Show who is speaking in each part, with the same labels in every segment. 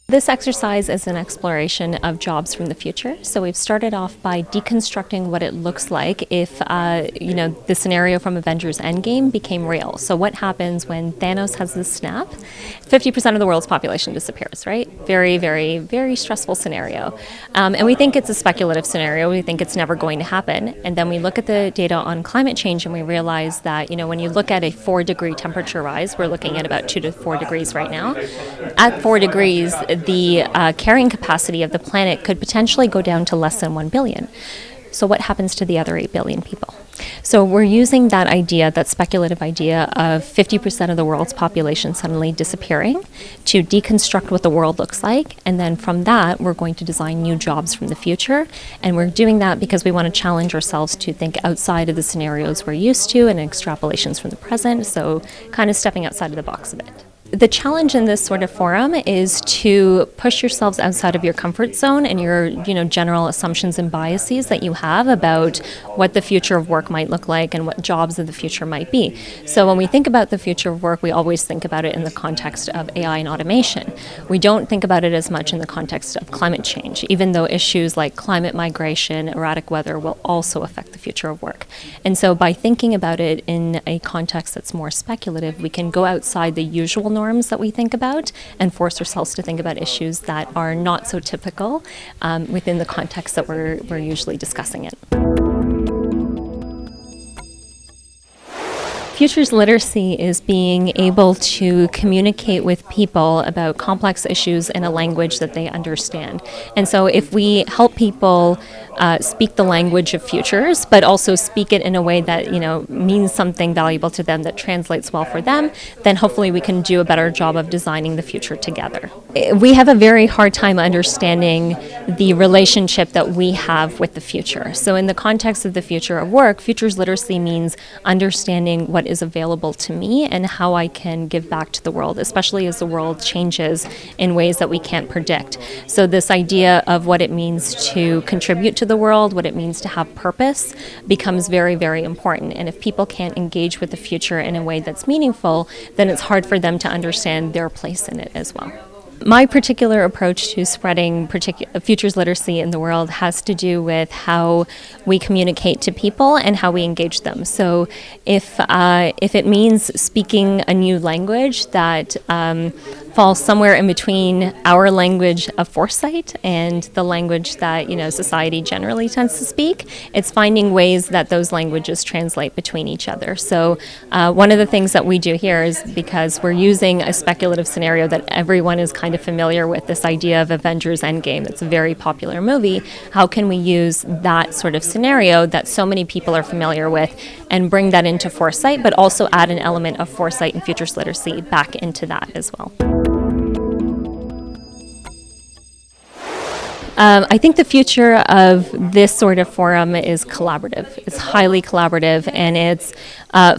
Speaker 1: This exercise is an exploration of jobs from the future. So we've started off by deconstructing what it looks like if, the scenario from Avengers Endgame became real. So what happens when Thanos has this snap? 50% of the world's population disappears, right? Very, very, very stressful scenario. And we think it's a speculative scenario. We think it's never going to happen. And then we look at the data on climate change and we realize that, when you look at a 4-degree temperature rise, we're looking at about 2 to 4 degrees right now. At 4 degrees, the carrying capacity of the planet could potentially go down to less than 1 billion. So what happens to the other 8 billion people? So we're using that idea, that speculative idea of 50% of the world's population suddenly disappearing to deconstruct what the world looks like. And then from that, we're going to design new jobs from the future. And we're doing that because we want to challenge ourselves to think outside of the scenarios we're used to and extrapolations from the present. So kind of stepping outside of the box a bit. The challenge in this sort of forum is to push yourselves outside of your comfort zone and your, general assumptions and biases that you have about what the future of work might look like and what jobs of the future might be. So when we think about the future of work, we always think about it in the context of AI and automation. We don't think about it as much in the context of climate change, even though issues like climate migration, erratic weather will also affect the future of work. And so by thinking about it in a context that's more speculative, we can go outside the usual norms that we think about and force ourselves to think about issues that are not so typical within the context that we're usually discussing it. Futures literacy is being able to communicate with people about complex issues in a language that they understand. And so if we help people speak the language of futures, but also speak it in a way that, means something valuable to them, that translates well for them, then hopefully we can do a better job of designing the future together. We have a very hard time understanding the relationship that we have with the future. So in the context of the future of work, futures literacy means understanding what is available to me and how I can give back to the world, especially as the world changes in ways that we can't predict. So this idea of what it means to contribute to the world, what it means to have purpose, becomes very, very important. And if people can't engage with the future in a way that's meaningful, then it's hard for them to understand their place in it as well. My particular approach to spreading futures literacy in the world has to do with how we communicate to people and how we engage them. So if it means speaking a new language that falls somewhere in between our language of foresight and the language that society generally tends to speak, it's finding ways that those languages translate between each other. So one of the things that we do here is, because we're using a speculative scenario that everyone is kind of familiar with, this idea of Avengers Endgame, that's a very popular movie, how can we use that sort of scenario that so many people are familiar with and bring that into foresight, but also add an element of foresight and futures literacy back into that as well. I think the future of this sort of forum is collaborative. It's highly collaborative, and it's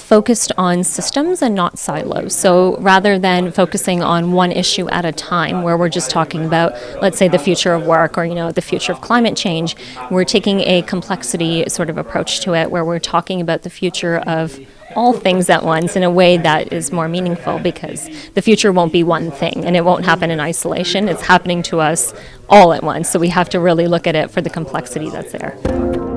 Speaker 1: focused on systems and not silos. So rather than focusing on one issue at a time, where we're just talking about, let's say, the future of work or, the future of climate change, we're taking a complexity sort of approach to it, where we're talking about the future of all things at once in a way that is more meaningful, because the future won't be one thing and it won't happen in isolation. It's happening to us all at once. So we have to really look at it for the complexity that's there.